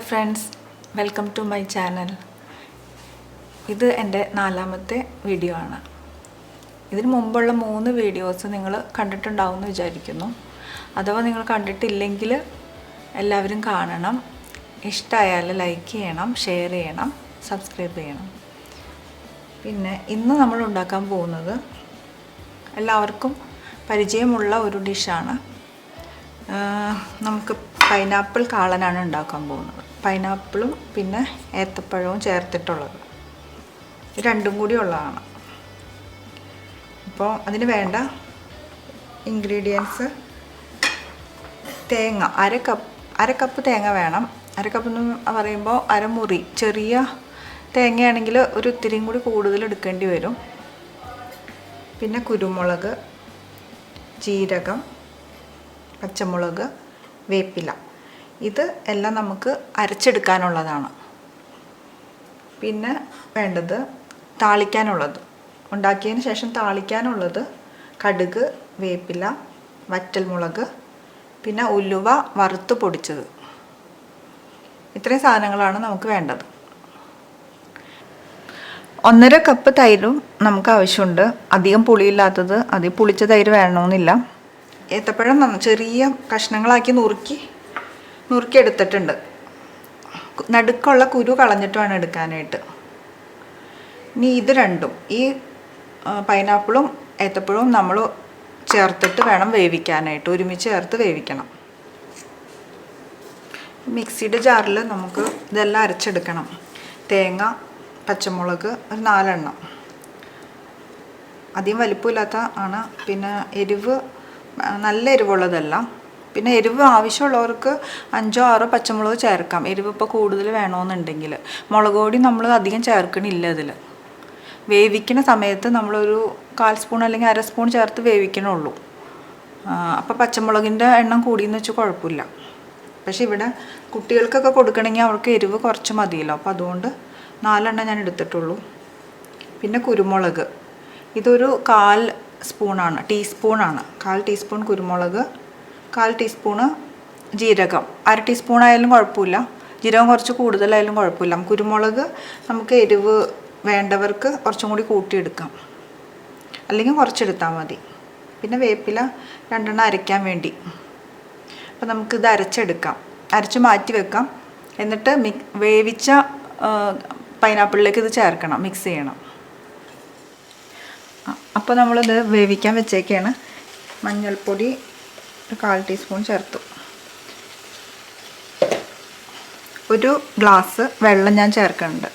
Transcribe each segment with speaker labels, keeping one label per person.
Speaker 1: Hello friends, welcome to my channel. ഇത് എൻ്റെ നാലാമത്തെ വീഡിയോ ആണ്. ഇതിനു മുമ്പുള്ള 3 വീഡിയോസ് നിങ്ങൾ കണ്ടിട്ടുണ്ടാവുമെന്ന് വിചാരിക്കുന്നു. അഥവാ നിങ്ങൾ കണ്ടിട്ടില്ലെങ്കിൽ എല്ലാവരും കാണണം. ഇഷ്ടമായാൽ ലൈക്ക് ചെയ്യണം, ഷെയർ ചെയ്യണം, സബ്സ്ക്രൈബ് ചെയ്യണം. പിന്നെ ഇന്ന് നമ്മൾ ഉണ്ടാക്കാൻ പോകുന്നത് എല്ലാവർക്കും പരിചയമുള്ള ഒരു ഡിഷാണ്. നമുക്ക് പൈനാപ്പിൾ കാളനാണ് ഉണ്ടാക്കാൻ പോകുന്നത്. പൈനാപ്പിളും പിന്നെ ഏത്തപ്പഴവും ചേർത്തിട്ടുള്ളത്, രണ്ടും കൂടി ഉള്ളതാണ്. അപ്പോൾ അതിന് വേണ്ട ഇൻഗ്രീഡിയൻസ്: തേങ്ങ അര കപ്പ് തേങ്ങ വേണം. അര കപ്പ് എന്ന് പറയുമ്പോൾ അരമുറി. ചെറിയ തേങ്ങയാണെങ്കിൽ ഒരു ഇത്തിരിയും കൂടി കൂടുതൽ എടുക്കേണ്ടി വരും. പിന്നെ കുരുമുളക്, ജീരകം, പച്ചമുളക്, വേപ്പില. ഇത് എല്ലാം നമുക്ക് അരച്ചെടുക്കാനുള്ളതാണ്. പിന്നെ വേണ്ടത് താളിക്കാനുള്ളത്, ഉണ്ടാക്കിയതിന് ശേഷം താളിക്കാനുള്ളത് കടുക്, വേപ്പില, വറ്റൽമുളക്, പിന്നെ ഉലുവ വറുത്ത് പൊടിച്ചത്. ഇത്രയും സാധനങ്ങളാണ് നമുക്ക് വേണ്ടത്. 1.5 കപ്പ് തൈരും നമുക്ക് ആവശ്യമുണ്ട്. അധികം പുളിയില്ലാത്തത്, അധികം പുളിച്ച തൈര് വേണമെന്നില്ല. ഏത്തപ്പഴം ചെറിയ കഷ്ണങ്ങളാക്കി നുറുക്കി എടുത്തിട്ടുണ്ട്. നടുക്കുള്ള കുരു കളഞ്ഞിട്ട് വേണം എടുക്കാനായിട്ട്. ഇനി ഇത് രണ്ടും, ഈ പൈനാപ്പിളും ഏത്തപ്പഴവും നമ്മൾ ചേർത്തിട്ട് വേണം വേവിക്കാനായിട്ട്. ഒരുമിച്ച് ചേർത്ത് വേവിക്കണം. മിക്സിയുടെ ജാറിൽ നമുക്ക് ഇതെല്ലാം അരച്ചെടുക്കണം. തേങ്ങ, പച്ചമുളക് ഒരു 4 എണ്ണം, അധികം വലിപ്പമില്ലാത്ത ആണ്. പിന്നെ എരിവ് നല്ല എരിവുള്ളതല്ല. പിന്നെ എരിവ് ആവശ്യമുള്ളവർക്ക് 5-6 പച്ചമുളക് ചേർക്കാം, എരിവ് ഇപ്പോൾ കൂടുതൽ വേണമെന്നുണ്ടെങ്കിൽ. മുളക് പൊടി നമ്മൾ അധികം ചേർക്കണില്ല ഇതിൽ. വേവിക്കുന്ന സമയത്ത് നമ്മളൊരു 1/4 സ്പൂൺ അല്ലെങ്കിൽ 1/2 സ്പൂൺ ചേർത്ത് വേവിക്കണുള്ളൂ. അപ്പോൾ പച്ചമുളകിൻ്റെ എണ്ണം കൂടിയെന്ന് വെച്ചാൽ കുഴപ്പമില്ല. പക്ഷേ ഇവിടെ കുട്ടികൾക്കൊക്കെ കൊടുക്കണമെങ്കിൽ അവർക്ക് എരിവ് കുറച്ച് മതിയല്ലോ. അപ്പോൾ അതുകൊണ്ട് 4 എണ്ണം ഞാൻ എടുത്തിട്ടുള്ളൂ. പിന്നെ കുരുമുളക്, ഇതൊരു 1/4 സ്പൂണാണ്, ടീസ്പൂണാണ്. 1/4 ടീസ്പൂൺ കുരുമുളക്, 1/4 ടീസ്പൂണ് ജീരകം. 1/2 ടീസ്പൂൺ ആയാലും കുഴപ്പമില്ല, ജീരകം കുറച്ച് കൂടുതലായാലും കുഴപ്പമില്ല. കുരുമുളക് നമുക്ക് എരിവ് വേണ്ടവർക്ക് കുറച്ചും കൂടി കൂട്ടിയെടുക്കാം, അല്ലെങ്കിൽ കുറച്ചെടുത്താൽ മതി. പിന്നെ വേപ്പില 2 എണ്ണം അരയ്ക്കാൻ വേണ്ടി. അപ്പോൾ നമുക്കിത് അരച്ചെടുക്കാം, അരച്ച് മാറ്റി വെക്കാം. എന്നിട്ട് വേവിച്ച പൈനാപ്പിളിലേക്ക് ഇത് ചേർക്കണം, മിക്സ് ചെയ്യണം. അപ്പോൾ നമ്മളിത് വേവിക്കാൻ വെച്ചേക്കാണ്. മഞ്ഞൾപ്പൊടി 1/4 ടീസ്പൂൺ ചേർത്തു. ഒരു ഗ്ലാസ് വെള്ളം ഞാൻ ചേർക്കുന്നുണ്ട്.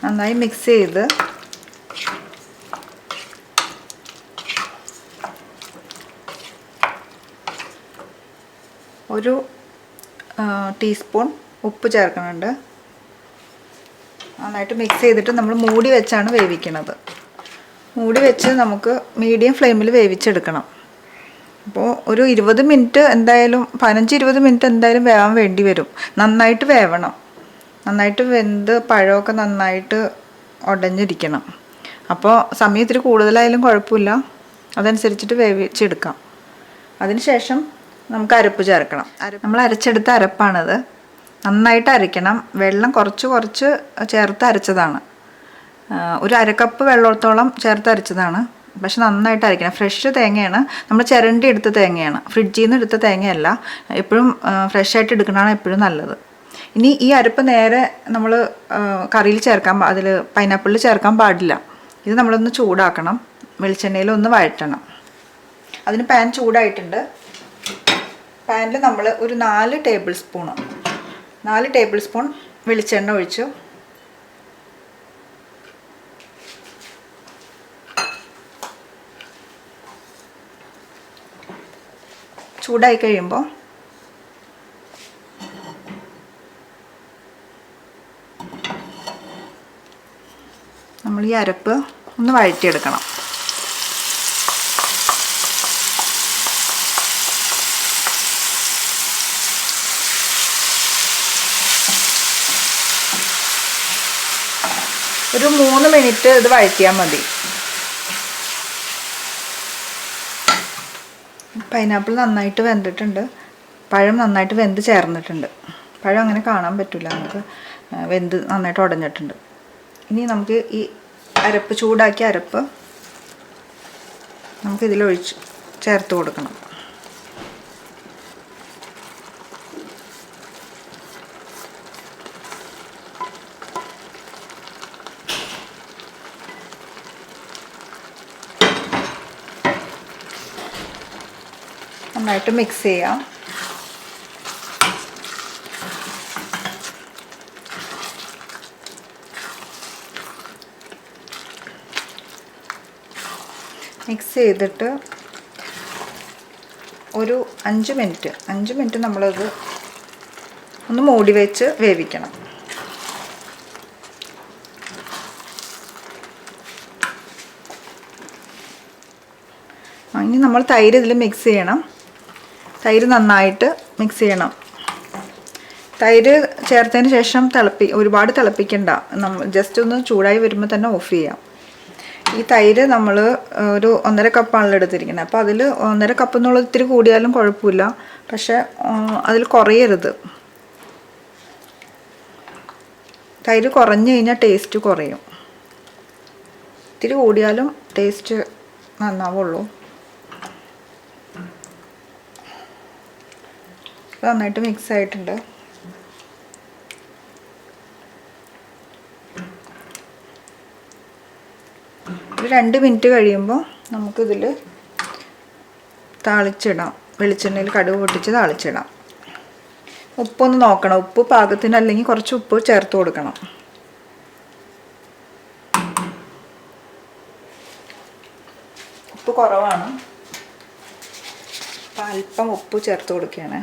Speaker 1: നന്നായി മിക്സ് ചെയ്ത് ഒരു ടീസ്പൂൺ ഉപ്പ് ചേർക്കുന്നുണ്ട്. നന്നായിട്ട് മിക്സ് ചെയ്തിട്ട് നമ്മൾ മൂടി വെച്ചാണ് വേവിക്കുന്നത്. മൂടി വെച്ച് നമുക്ക് മീഡിയം ഫ്ലെയിമിൽ വേവിച്ചെടുക്കണം. അപ്പോൾ ഒരു 20 മിനിറ്റ് എന്തായാലും, 15-20 മിനിറ്റ് എന്തായാലും വേവാൻ വേണ്ടി വരും. നന്നായിട്ട് വേവണം, നന്നായിട്ട് വെന്ത് പഴമൊക്കെ നന്നായിട്ട് ഉടഞ്ഞിരിക്കണം. അപ്പോൾ സമയം ഇത്തിരി കൂടുതലായാലും കുഴപ്പമില്ല, അതനുസരിച്ചിട്ട് വേവിച്ചെടുക്കാം. അതിനുശേഷം നമുക്ക് അരപ്പ് ചേർക്കണം. നമ്മൾ അരച്ചെടുത്ത അരപ്പാണിത്. നന്നായിട്ട് അരയ്ക്കണം. വെള്ളം കുറച്ച് ചേർത്ത് അരച്ചതാണ്. ഒരു 1/2 കപ്പ് വെള്ളത്തോളം ചേർത്ത് അരച്ചതാണ്. പക്ഷെ നന്നായിട്ട് അരയ്ക്കണം. ഫ്രഷ് തേങ്ങയാണ്, നമ്മൾ ചിരണ്ടി എടുത്ത തേങ്ങയാണ്, ഫ്രിഡ്ജിൽ നിന്ന് എടുത്ത തേങ്ങയല്ല. എപ്പോഴും ഫ്രഷായിട്ട് എടുക്കുന്നതാണ് എപ്പോഴും നല്ലത്. ഇനി ഈ അരപ്പ് നേരെ നമ്മൾ കറിയിൽ ചേർക്കാൻ, അതിൽ പൈനാപ്പിളിൽ ചേർക്കാൻ പാടില്ല. ഇത് നമ്മളൊന്ന് ചൂടാക്കണം, വെളിച്ചെണ്ണയിൽ ഒന്ന് വഴറ്റണം. അതിന് പാൻ ചൂടായിട്ടുണ്ട്. പാനിൽ നമ്മൾ ഒരു 4 ടേബിൾ സ്പൂൺ വെളിച്ചെണ്ണ ഒഴിച്ചു. ചൂടായി കഴിയുമ്പോൾ നമ്മൾ ഈ അരപ്പ് ഒന്ന് വഴറ്റിയെടുക്കണം. ഒരു 3 മിനിറ്റ് ഇത് വഴറ്റിയാൽ മതി. പൈനാപ്പിൾ നന്നായിട്ട് വെന്തിട്ടുണ്ട്. പഴം നന്നായിട്ട് വെന്ത് ചേർന്നിട്ടുണ്ട്. പഴം അങ്ങനെ കാണാൻ പറ്റില്ല, നമുക്ക് വെന്ത് നന്നായിട്ട് ഉടഞ്ഞിട്ടുണ്ട്. ഇനി നമുക്ക് ഈ അരപ്പ്, ചൂടാക്കിയ അരപ്പ് നമുക്കിതിലൊഴിച്ച് ചേർത്ത് കൊടുക്കണം. നന്നായിട്ട് മിക്സ് ചെയ്യാം. മിക്സ് ചെയ്തിട്ട് ഒരു 5 മിനിറ്റ് നമ്മളത് ഒന്ന് മൂടി വെച്ച് വേവിക്കണം. ഇനി നമ്മൾ തൈര് ഇതിൽ മിക്സ് ചെയ്യണം. തൈര് നന്നായിട്ട് മിക്സ് ചെയ്യണം. തൈര് ചേർത്തതിന് ശേഷം ഒരുപാട് തിളപ്പിക്കണ്ട. ജസ്റ്റ് ഒന്ന് ചൂടായി വരുമ്പോൾ തന്നെ ഓഫ് ചെയ്യാം. ഈ തൈര് നമ്മൾ ഒരു 1.5 കപ്പാണല്ലോ എടുത്തിരിക്കുന്നത്. അപ്പോൾ അതിൽ 1.5 കപ്പ് എന്നുള്ളത് ഇത്തിരി കൂടിയാലും കുഴപ്പമില്ല, പക്ഷെ അതിൽ കുറയരുത്. തൈര് കുറഞ്ഞു കഴിഞ്ഞാൽ ടേസ്റ്റ് കുറയും. ഇത്തിരി കൂടിയാലും ടേസ്റ്റ് നന്നാവുള്ളൂ. നന്നായിട്ട് മിക്സ് ആയിട്ടുണ്ട്. ഒരു 2 മിനിറ്റ് കഴിയുമ്പോൾ നമുക്കിതിൽ താളിച്ചിടാം. വെളിച്ചെണ്ണയിൽ കടുക് പൊട്ടിച്ച് താളിച്ചിടാം. ഉപ്പൊന്ന് നോക്കണം. ഉപ്പ് പാകത്തിന്, അല്ലെങ്കിൽ കുറച്ച് ഉപ്പ് ചേർത്ത് കൊടുക്കണം. ഉപ്പ് കുറവാണ്, അപ്പം അല്പം ഉപ്പ് ചേർത്ത് കൊടുക്കുകയാണ്.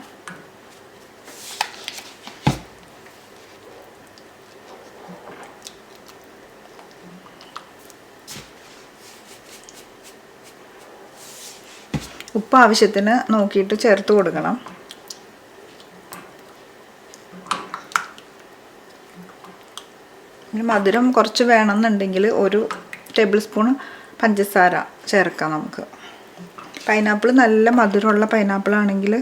Speaker 1: ഉപ്പ് ആവശ്യത്തിന് നോക്കിയിട്ട് ചേർത്ത് കൊടുക്കണം. മധുരം കുറച്ച് വേണമെന്നുണ്ടെങ്കിൽ 1 ടേബിൾ സ്പൂൺ പഞ്ചസാര ചേർക്കാം നമുക്ക്. പൈനാപ്പിൾ നല്ല മധുരമുള്ള പൈനാപ്പിൾ ആണെങ്കിൽ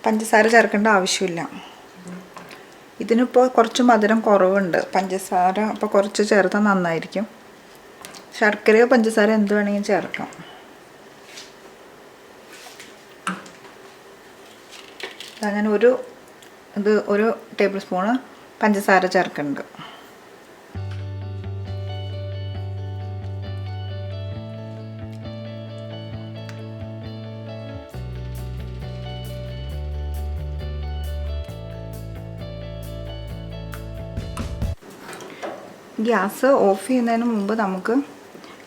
Speaker 1: പഞ്ചസാര ചേർക്കേണ്ട ആവശ്യമില്ല. ഇതിനിപ്പോൾ കുറച്ച് മധുരം കുറവുണ്ട്. പഞ്ചസാര അപ്പോൾ കുറച്ച് ചേർത്താൽ നന്നായിരിക്കും. ശർക്കരയോ പഞ്ചസാര എന്ത് വേണമെങ്കിലും ചേർക്കാം. ഞാൻ ഒരു ടേബിൾ സ്പൂണ് പഞ്ചസാര ചേർക്കുന്നുണ്ട്. ഗ്യാസ് ഓഫ് ചെയ്യുന്നതിന് മുമ്പ് നമുക്ക്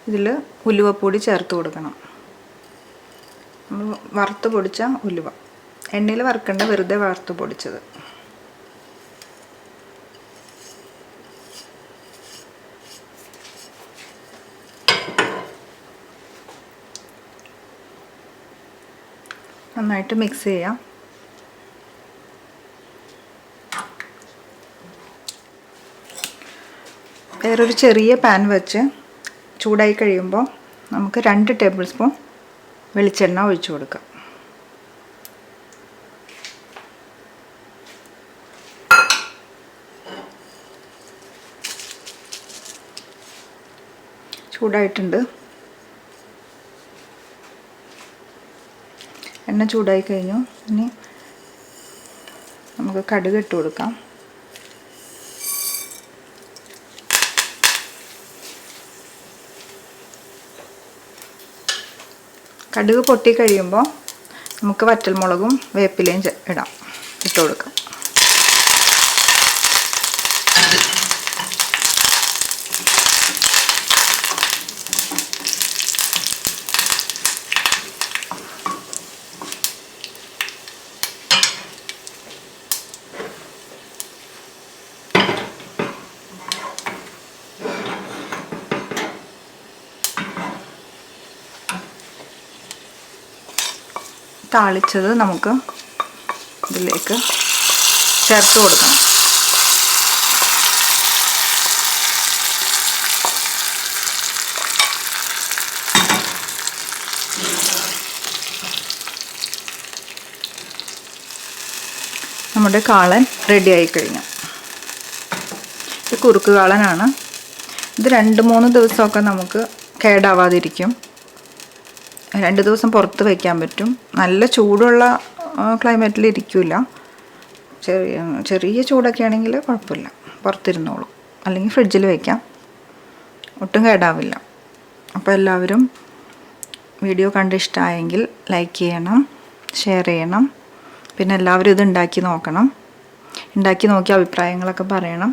Speaker 1: ഇതിൽ ഉലുവപ്പൊടി ചേർത്ത് കൊടുക്കണം. നമ്മൾ വറുത്ത് പൊടിച്ച ഉലുവ, എണ്ണയിൽ വറുക്കേണ്ട, വെറുതെ വറുത്ത് പൊടിച്ചത്. നന്നായിട്ട് മിക്സ് ചെയ്യാം. വേറൊരു ചെറിയ പാൻ വെച്ച് ചൂടായി കഴിയുമ്പോൾ നമുക്ക് 2 ടേബിൾ സ്പൂൺ വെളിച്ചെണ്ണ ഒഴിച്ചു കൊടുക്കാം. ചൂടായിട്ടുണ്ട്. എണ്ണ ചൂടായി കഴിഞ്ഞു. ഇനി നമുക്ക് കടുക് ഇട്ട് കൊടുക്കാം. കടുക് പൊട്ടി കഴിയുമ്പോൾ നമുക്ക് വറ്റൽമുളകും വേപ്പിലയും ഇട്ട് കൊടുക്കാം. താളിച്ചത് നമുക്ക് ഇതിലേക്ക് ചേർത്ത് കൊടുക്കണം. നമ്മുടെ കാളൻ റെഡി ആയി കഴിഞ്ഞു. ഇത് കുറുക്ക് കാളനാണ്. ഇത് 2-3 ദിവസമൊക്കെ നമുക്ക് കേടാവാതിരിക്കും. 2 ദിവസം പുറത്ത് വയ്ക്കാൻ പറ്റും. നല്ല ചൂടുള്ള ക്ലൈമറ്റിൽ ഇരിക്കില്ല. ചെറിയ ചൂടൊക്കെ ആണെങ്കിൽ കുഴപ്പമില്ല, പുറത്തിരുന്നോളൂ. അല്ലെങ്കിൽ ഫ്രിഡ്ജിൽ വയ്ക്കാം, ഒട്ടും കേടാവില്ല. അപ്പോൾ എല്ലാവരും വീഡിയോ കണ്ട് ഇഷ്ടമായെങ്കിൽ ലൈക്ക് ചെയ്യണം, ഷെയർ ചെയ്യണം. പിന്നെ എല്ലാവരും ഇത് ഉണ്ടാക്കി നോക്കണം. ഉണ്ടാക്കി നോക്കി അഭിപ്രായങ്ങളൊക്കെ പറയണം.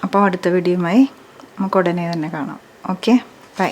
Speaker 1: അപ്പോൾ അടുത്ത വീഡിയോയുമായി നമുക്ക് ഉടനെ തന്നെ കാണാം. Okay, by.